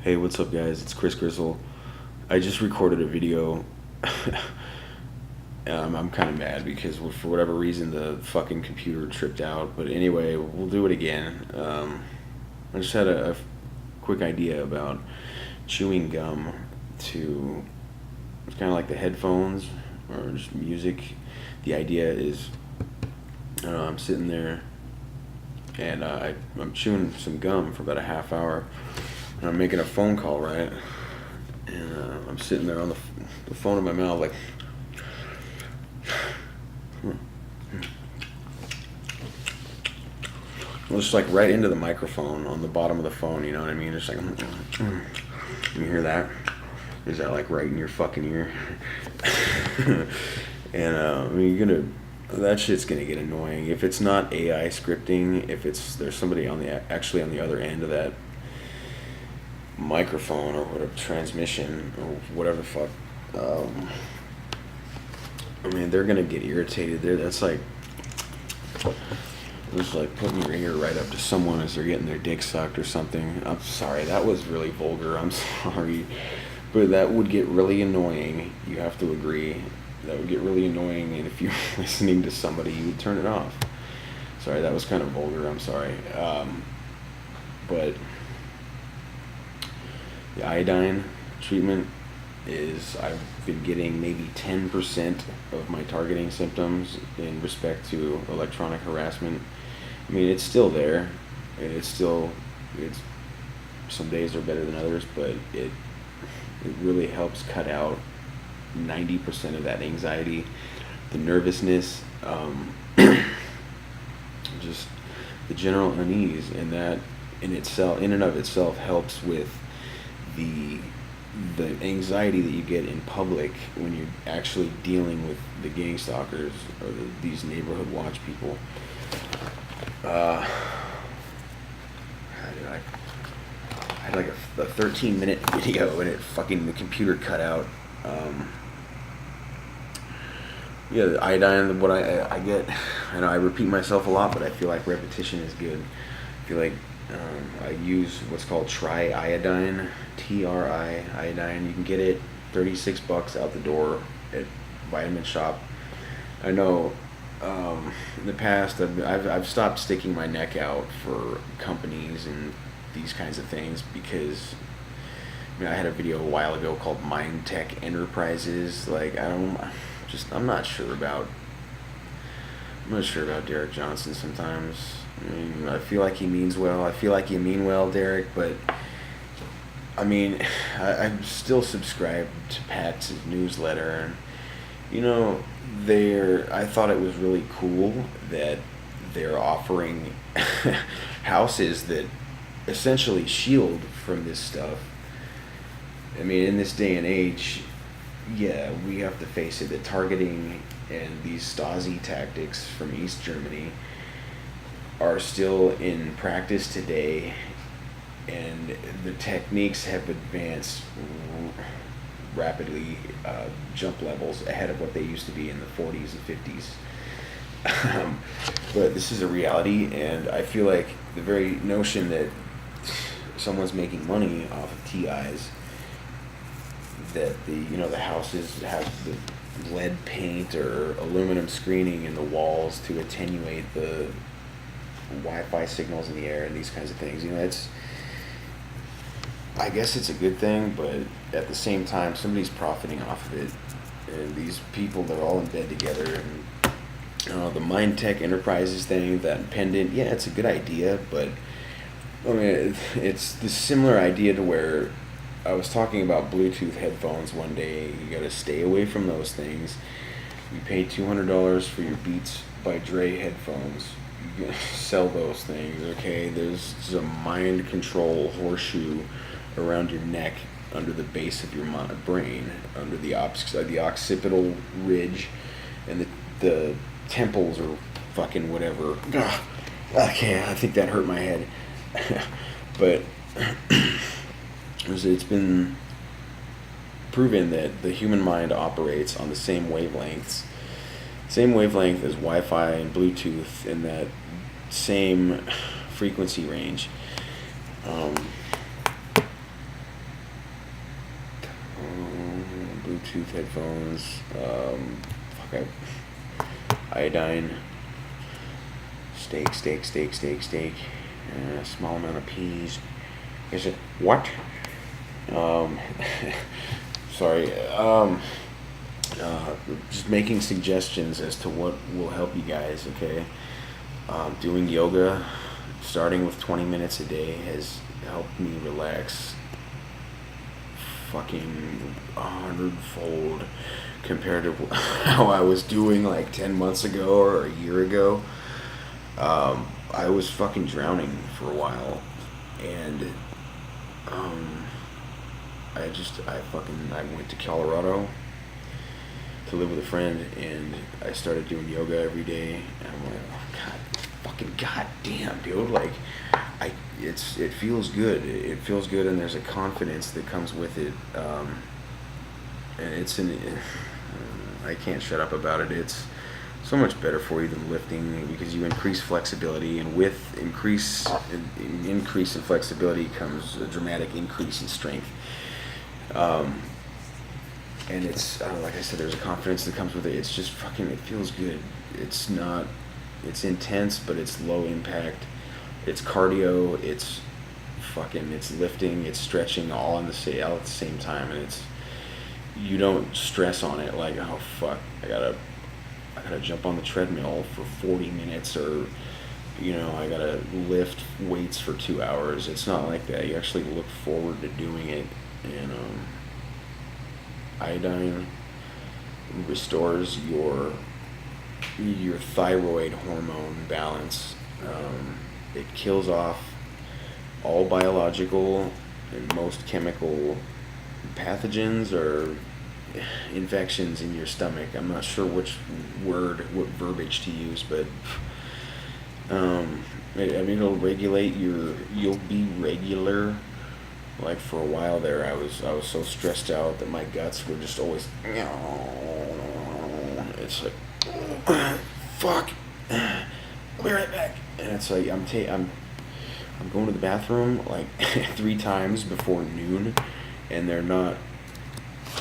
Hey, what's up, guys? It's Chris Gristle. I just recorded a video. I'm kind of mad because for whatever reason the fucking computer tripped out. But anyway, we'll do it again. I just had a quick idea about chewing gum to, it's kind of like the headphones or just music. The idea is, I don't know, I'm sitting there and I'm chewing some gum for about a half hour. And I'm making a phone call, right? And I'm sitting there on the phone in my mouth, like, just like right into the microphone on the bottom of the phone, you know what I mean? Just like, you hear that? Is that like right in your fucking ear? And I mean, that shit's gonna get annoying if it's not AI scripting. If there's somebody actually on the other end of that microphone or whatever, transmission or whatever the fuck. I mean, they're gonna get irritated. That's like putting your ear right up to someone as they're getting their dick sucked or something. I'm sorry, that was really vulgar. I'm sorry, but that would get really annoying. You have to agree. That would get really annoying, and if you're listening to somebody, you would turn it off. Sorry, that was kind of vulgar. I'm sorry, but the iodine treatment is, I've been getting maybe 10% of my targeting symptoms in respect to electronic harassment. I mean, it's still there. It's some days are better than others, but it really helps cut out 90% of that anxiety, the nervousness, just the general unease, and that in and of itself helps with the anxiety that you get in public when you're actually dealing with the gang stalkers or these neighborhood watch people. I had like a 13-minute video and the computer cut out. Yeah, the iodine, what I get, I know I repeat myself a lot, but I feel like repetition is good. I feel like I use what's called tri-iodine, TRI iodine. You can get it $36 out the door at Vitamin Shop. I know in the past I've stopped sticking my neck out for companies and these kinds of things because I had a video a while ago called Mind Tech Enterprises. Like, I'm not sure about Derek Johnson sometimes. I mean, I feel like he means well. I feel like you mean well, Derek, but I mean, I'm still subscribed to Pat's newsletter, and I thought it was really cool that they're offering houses that essentially shield from this stuff. I mean, in this day and age, yeah, we have to face it, that targeting and these Stasi tactics from East Germany are still in practice today, and the techniques have advanced rapidly, jump levels ahead of what they used to be in the 40s and 50s. But this is a reality, and I feel like the very notion that someone's making money off of TIs, that the houses have the lead paint or aluminum screening in the walls to attenuate the Wi-Fi signals in the air and these kinds of things. I guess it's a good thing, but at the same time, somebody's profiting off of it, and these people, they're all in bed together. And the Mind Tech Enterprises thing, that pendant, yeah, it's a good idea, but I mean, it's the similar idea to where I was talking about Bluetooth headphones one day. You got to stay away from those things. You pay $200 for your Beats by Dre headphones. You sell those things, okay? There's a mind control horseshoe around your neck, under the base of your brain, under the occipital ridge, and the temples or fucking whatever. Ugh. Okay, I think that hurt my head. But it's been proven that the human mind operates on the same wavelength as Wi-Fi and Bluetooth, in that same frequency range. Bluetooth headphones, iodine, steak, small amount of peas. Is it what? Sorry. Just making suggestions as to what will help you guys. Okay. Doing yoga, starting with 20 minutes a day, has helped me relax fucking 100-fold compared to how I was doing like 10 months ago or a year ago. I was fucking drowning for a while, and I went to Colorado to live with a friend, and I started doing yoga every day, and I'm like, oh goddamn, dude, like, it feels good. It feels good, and there's a confidence that comes with it, and I can't shut up about it. It's so much better for you than lifting, because you increase flexibility, and with increase in flexibility comes a dramatic increase in strength. And it's, like I said, there's a confidence that comes with it. It's just fucking, it feels good. It's intense, but it's low impact. It's cardio, it's lifting, it's stretching, all at the same time, and you don't stress on it like, oh fuck, I gotta jump on the treadmill for 40 minutes, or I gotta lift weights for 2 hours. It's not like that. You actually look forward to doing it, and iodine restores your thyroid hormone balance. It kills off all biological and most chemical pathogens or infections in your stomach. I'm not sure what verbiage to use, but it'll regulate you'll be regular. Like, for a while there, I was so stressed out that my guts were just always, it's like, fuck, I'll be right back. And it's like, I'm going to the bathroom like 3 times before noon, and they're not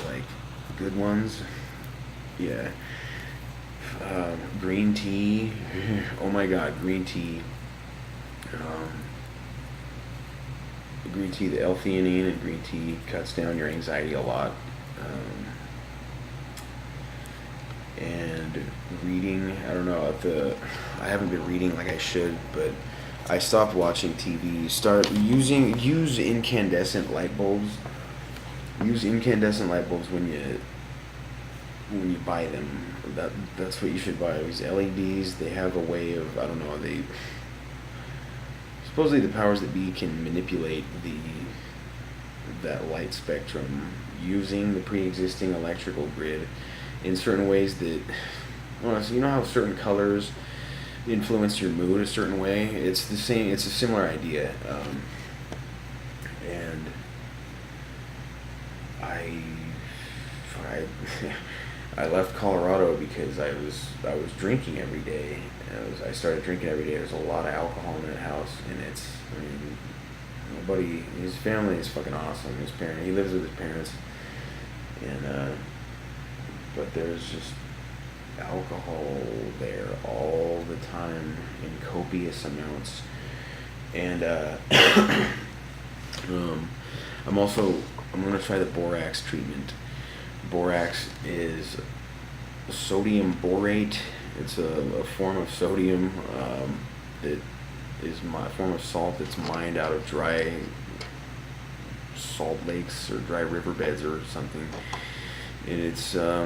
like good ones. Yeah. Green tea. Oh my god, green tea. Green tea, the L-theanine in green tea cuts down your anxiety a lot. And reading, I don't know, I haven't been reading like I should, but I stopped watching TV. Use incandescent light bulbs. Use incandescent light bulbs when you buy them. That's what you should buy. These LEDs, they have a way of, I don't know, supposedly the powers that be can manipulate that light spectrum using the pre-existing electrical grid in certain ways that, well, so you know how certain colors influence your mood a certain way? It's a similar idea. And I left Colorado because I was drinking every day. I started drinking every day. There's a lot of alcohol in that house, and his family is fucking awesome. He lives with his parents, and but there's just alcohol there all the time in copious amounts, and I'm gonna try the borax treatment. Borax is sodium borate. It's a form of sodium that is a form of salt that's mined out of dry salt lakes or dry riverbeds or something. And it's, I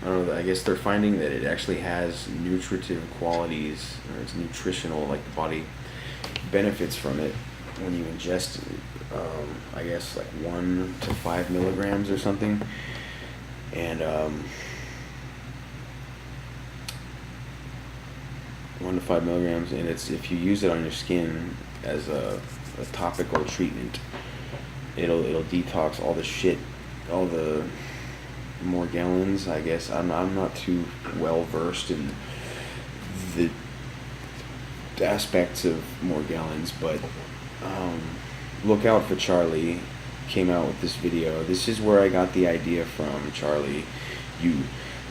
don't know, I guess they're finding that it actually has nutritive qualities, or it's nutritional, like the body benefits from it when you ingest, I guess, like 1 to 5 milligrams or something. And 1 to 5 milligrams, and if you use it on your skin as a topical treatment, it'll detox all the shit, all the Morgellons, I guess. I'm not too well versed in the aspects of Morgellons, but look out for Charlie. came out with this video. This is where I got the idea from, Charlie. You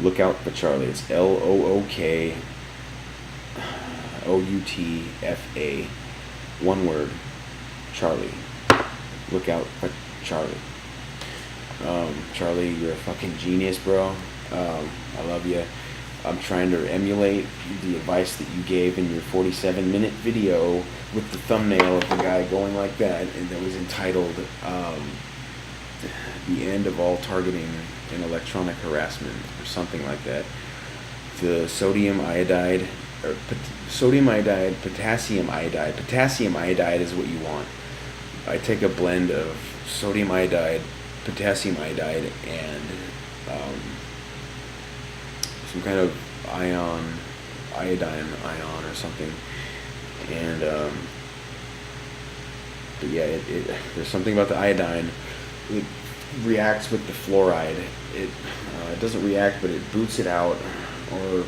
look out for Charlie. It's LOOKOUTFA. One word. Charlie. Look out for Charlie. Charlie, you're a fucking genius, bro. I love you. I'm trying to emulate the advice that you gave in your 47-minute video with the thumbnail of the guy going like that, and that was entitled "The End of All Targeting and Electronic Harassment" or something like that. The sodium iodide, potassium iodide. Potassium iodide is what you want. I take a blend of sodium iodide, potassium iodide, and some kind of iodine ion or something, and but yeah, there's something about the iodine. It reacts with the fluoride. It doesn't react, but it boots it out. Or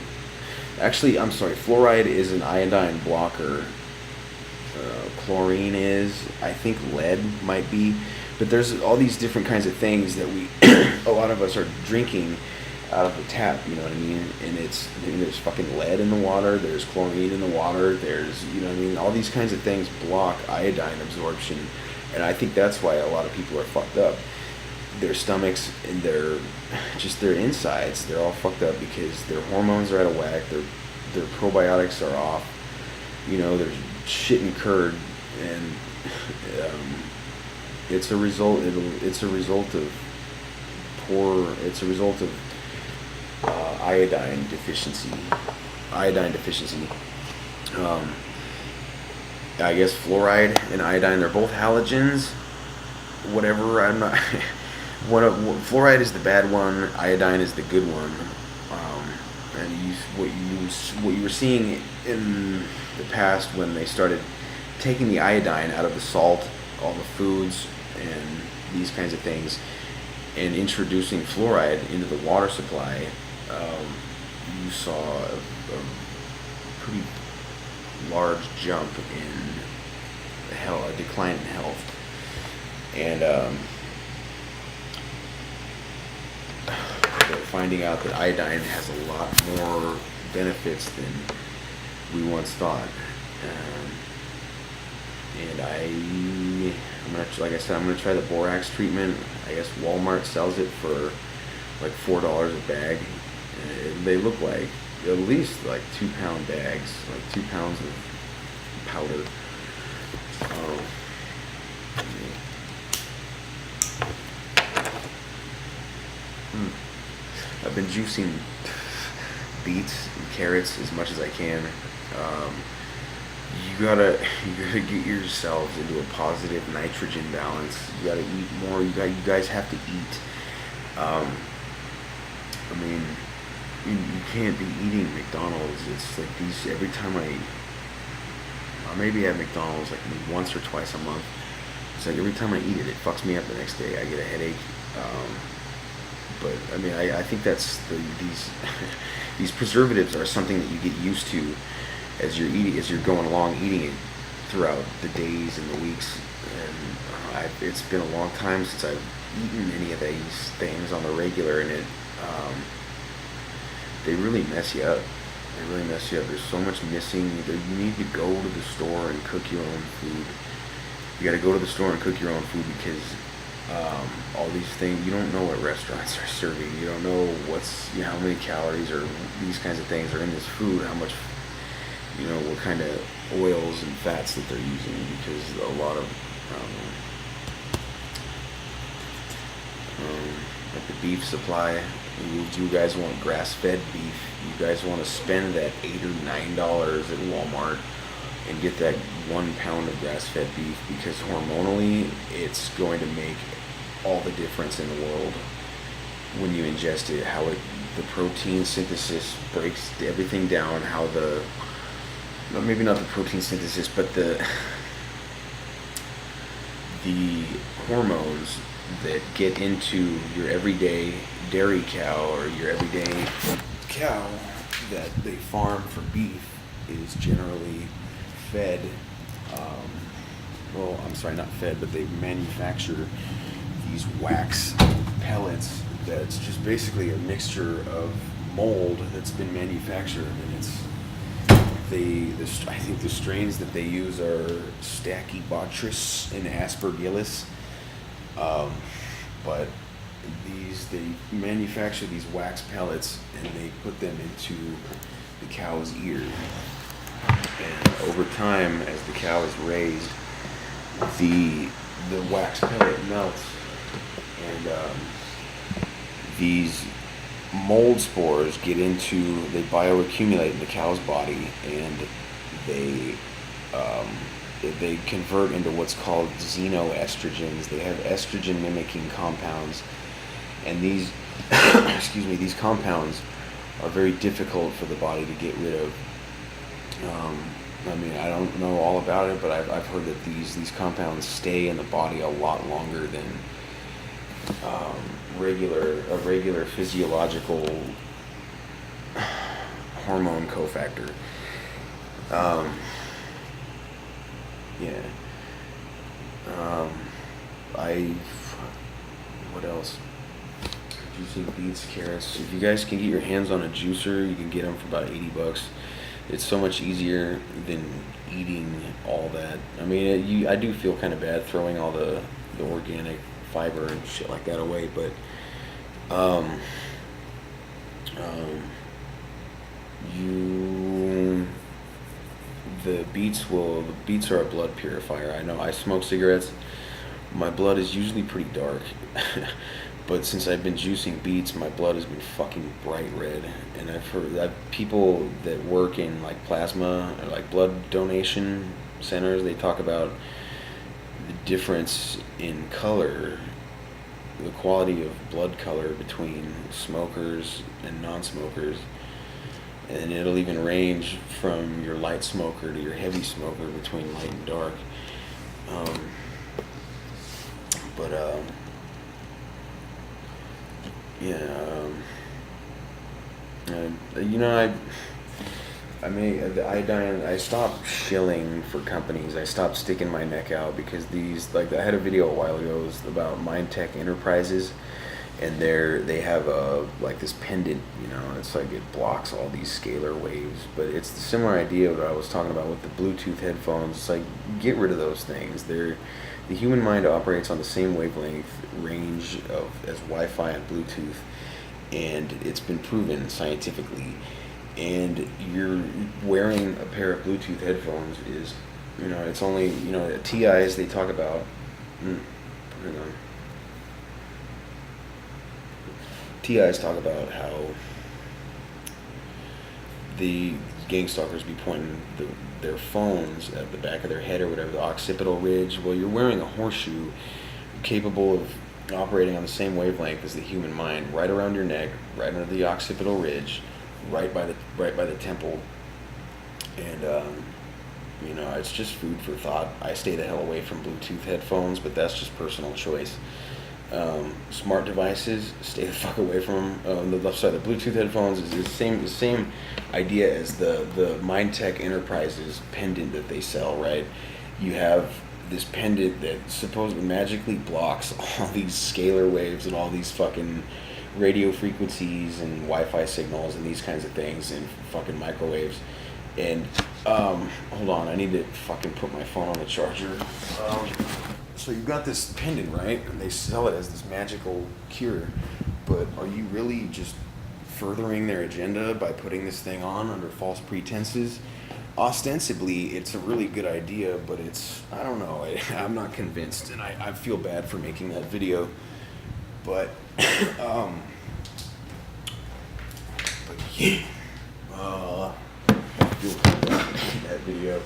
actually, I'm sorry, fluoride is an iodine blocker. Chlorine is, I think lead might be, but there's all these different kinds of things that a lot of us are drinking out of the tap, you know what I mean? And there's fucking lead in the water, there's chlorine in the water, there's, you know what I mean? All these kinds of things block iodine absorption, and I think that's why a lot of people are fucked up. Their stomachs and their insides, they're all fucked up because their hormones are out of whack, their probiotics are off, you know, there's shit and curd, and it's a result of iodine deficiency. I guess fluoride and iodine, they're both halogens. Whatever, I'm not. Fluoride is the bad one. Iodine is the good one. And what you were seeing in the past when they started taking the iodine out of the salt, all the foods, and these kinds of things, and introducing fluoride into the water supply, you saw a pretty large jump in a decline in health. And they're finding out that iodine has a lot more benefits than we once thought. And I'm gonna try the borax treatment. I guess Walmart sells it for like $4 a bag. And they look like at least like 2-pound bags, like 2 pounds of powder. I've been juicing beets and carrots as much as I can. You gotta get yourselves into a positive nitrogen balance. You gotta eat more. You guys have to eat. I mean, you can't be eating McDonald's. It's like these every time I maybe have McDonald's like once or twice a month. It's like every time I eat it, it fucks me up the next day. I get a headache. But I mean, I think that's these preservatives are something that you get used to as you're going along eating it throughout the days and the weeks. And it's been a long time since I've eaten any of these things on the regular, and they really mess you up. There's so much missing. You need to go to the store and cook your own food. You got to go to the store and cook your own food because all these things, you don't know what restaurants are serving. You don't know how many calories or these kinds of things are in this food, how much, what kind of oils and fats that they're using, because a lot of like the beef supply, you guys want grass-fed beef. You guys want to spend that $8 or $9 at Walmart and get that 1 pound of grass-fed beef, because hormonally it's going to make all the difference in the world when you ingest it. How the protein synthesis breaks everything down. How maybe not the protein synthesis, but the hormones that get into your everyday dairy cow or your everyday cow that they farm for beef is generally fed, not fed, but they manufacture these wax pellets that's just basically a mixture of mold that's been manufactured, and I think the strains that they use are Stachybotrys and Aspergillus, but they manufacture these wax pellets and they put them into the cow's ear, and over time, as the cow is raised, the wax pellet melts, and these mold spores they bioaccumulate in the cow's body, and they convert into what's called xenoestrogens. They have estrogen mimicking compounds, and these these compounds are very difficult for the body to get rid of. I mean, I don't know all about it, but I've heard that these compounds stay in the body a lot longer than a regular physiological hormone cofactor. What else? Juicing beets, carrots. If you guys can get your hands on a juicer, you can get them for about $80. It's so much easier than eating all that. I mean, I do feel kind of bad throwing all the organic fiber and shit like that away, but the beets are a blood purifier. I know I smoke cigarettes. My blood is usually pretty dark, but since I've been juicing beets, my blood has been fucking bright red. And I've heard that people that work in like plasma or like blood donation centers, they talk about the difference in color, the quality of blood color between smokers and non-smokers. And it'll even range from your light smoker to your heavy smoker, between light and dark. The iodine, I stopped shilling for companies. I stopped sticking my neck out because I had a video a while ago, it was about Mindtech Enterprises, and they have this pendant, it's like it blocks all these scalar waves, but it's the similar idea of what I was talking about with the Bluetooth headphones. It's like, get rid of those things. The human mind operates on the same wavelength range as Wi-Fi and Bluetooth, and it's been proven scientifically. And you're wearing a pair of Bluetooth headphones is, it's only, TIs, they talk about, hang on. TIs talk about how the gang stalkers be pointing their phones at the back of their head or whatever, the occipital ridge. Well, you're wearing a horseshoe capable of operating on the same wavelength as the human mind, right around your neck, right under the occipital ridge, right by the temple, and it's just food for thought. I stay the hell away from Bluetooth headphones, but that's just personal choice. Smart devices, stay the fuck away from them. The left side of the Bluetooth headphones is the same idea as the Mindtech Enterprises pendant that they sell, right? You have this pendant that supposedly magically blocks all these scalar waves and all these fucking radio frequencies and Wi-Fi signals and these kinds of things and fucking microwaves. And hold on, I need to fucking put my phone on the charger. So you've got this pendant, right? And they sell it as this magical cure, but are you really just furthering their agenda by putting this thing on under false pretenses? Ostensibly, it's a really good idea, but I don't know, I'm not convinced, and I feel bad for making that video. But yeah, I feel bad making that video,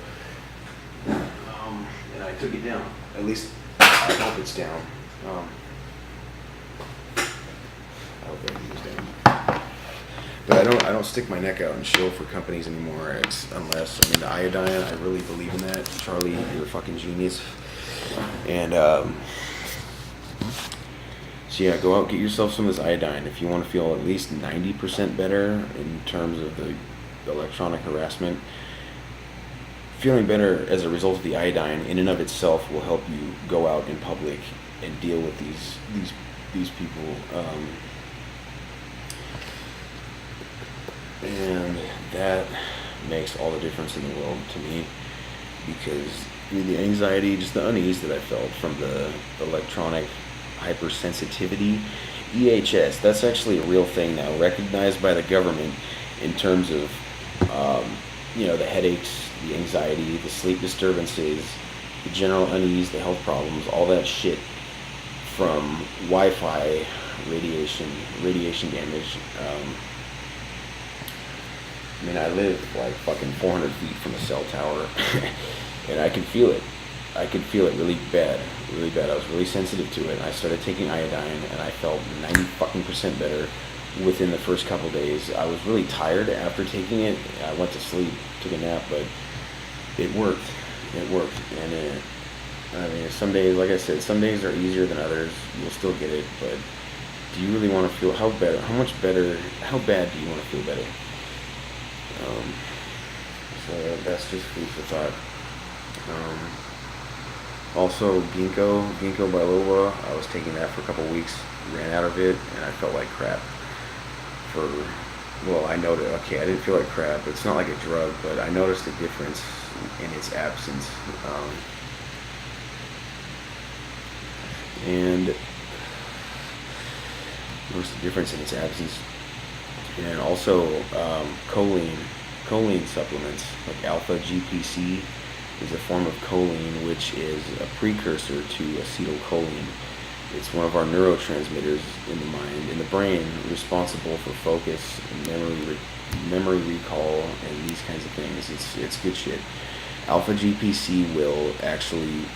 and I took it down. At least I hope it's down. I hope everything's down. But I don't stick my neck out and shill for companies anymore, unless the iodine. I really believe in that. Charlie, you're a fucking genius. And so yeah, go out, get yourself some of this iodine if you want to feel at least 90% better in terms of the electronic harassment. Feeling better as a result of the iodine in and of itself will help you go out in public and deal with these people. And that makes all the difference in the world to me, because the anxiety, just the unease that I felt from the electronic hypersensitivity, EHS, that's actually a real thing now, recognized by the government in terms of, the headaches, the anxiety, the sleep disturbances, the general unease, the health problems, all that shit from Wi-Fi radiation damage. I live like fucking 400 feet from a cell tower, and I could feel it. I could feel it really bad, really bad. I was really sensitive to it. I started taking iodine, and I felt 90% better within the first couple days. I was really tired after taking it. I went to sleep, took a nap, but it worked. It worked, and some days, like I said, some days are easier than others. You'll still get it, but do you really want to feel how bad do you want to feel better? So that's just food for thought. Also, ginkgo biloba, I was taking that for a couple weeks, ran out of it, and I felt like crap. I noticed, okay, I didn't feel like crap. It's not like a drug, but I noticed a difference in its absence. And also choline supplements like alpha GPC is a form of choline, which is a precursor to acetylcholine. It's one of our neurotransmitters in the mind, in the brain, responsible for focus, memory recall, and these kinds of things. It's good shit. Alpha GPC will actually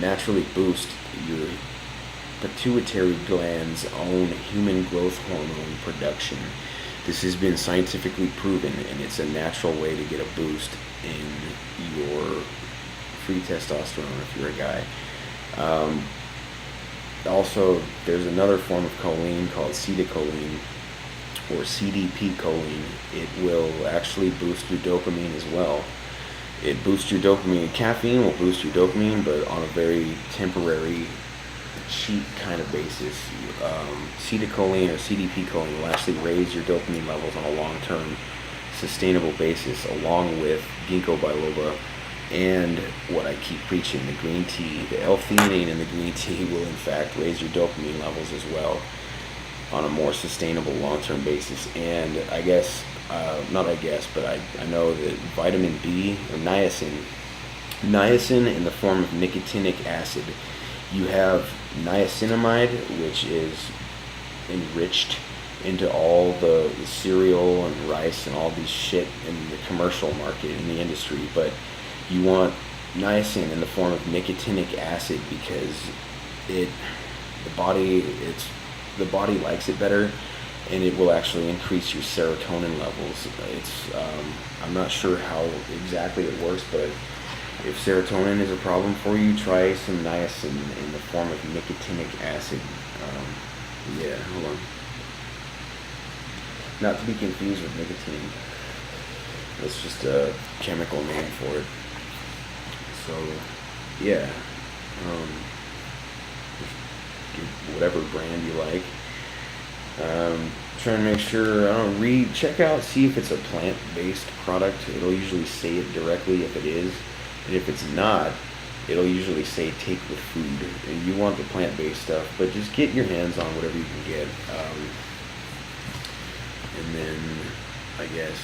naturally boost your pituitary gland's own human growth hormone production. This has been scientifically proven, and it's a natural way to get a boost in your free testosterone if you're a guy. Also, there's another form of choline called acetylcholine, or CDP choline. It will actually boost your dopamine as well. It boosts your dopamine. Caffeine will boost your dopamine, but on a very temporary, cheap kind of basis. Acetylcholine or CDP choline will actually raise your dopamine levels on a long-term, sustainable basis, along with ginkgo biloba and what I keep preaching, the green tea. The L-theanine in the green tea will in fact raise your dopamine levels as well on a more sustainable long-term basis. And I know that vitamin B, or niacin in the form of nicotinic acid. You have niacinamide, which is enriched into all the cereal and rice and all these shit in the commercial market, in the industry, but you want niacin in the form of nicotinic acid because the body likes it better, and it will actually increase your serotonin levels. I'm not sure how exactly it works, but if serotonin is a problem for you, try some niacin in the form of nicotinic acid. Hold on. Not to be confused with nicotine. That's just a chemical name for it. So, yeah. Whatever brand you like. Trying to make sure, check out, see if it's a plant-based product. It'll usually say it directly if it is. And if it's not, it'll usually say take with food. And you want the plant-based stuff, but just get your hands on whatever you can get. And then, I guess,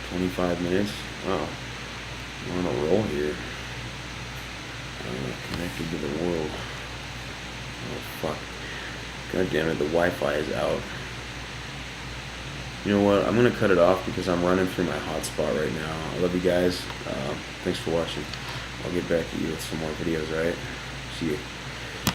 25 minutes. Wow, we're on a roll here. Connected to the world. Oh, fuck. God damn it, the Wi-Fi is out. You know what? I'm going to cut it off because I'm running through my hotspot right now. I love you guys. Thanks for watching. I'll get back to you with some more videos, alright? See you.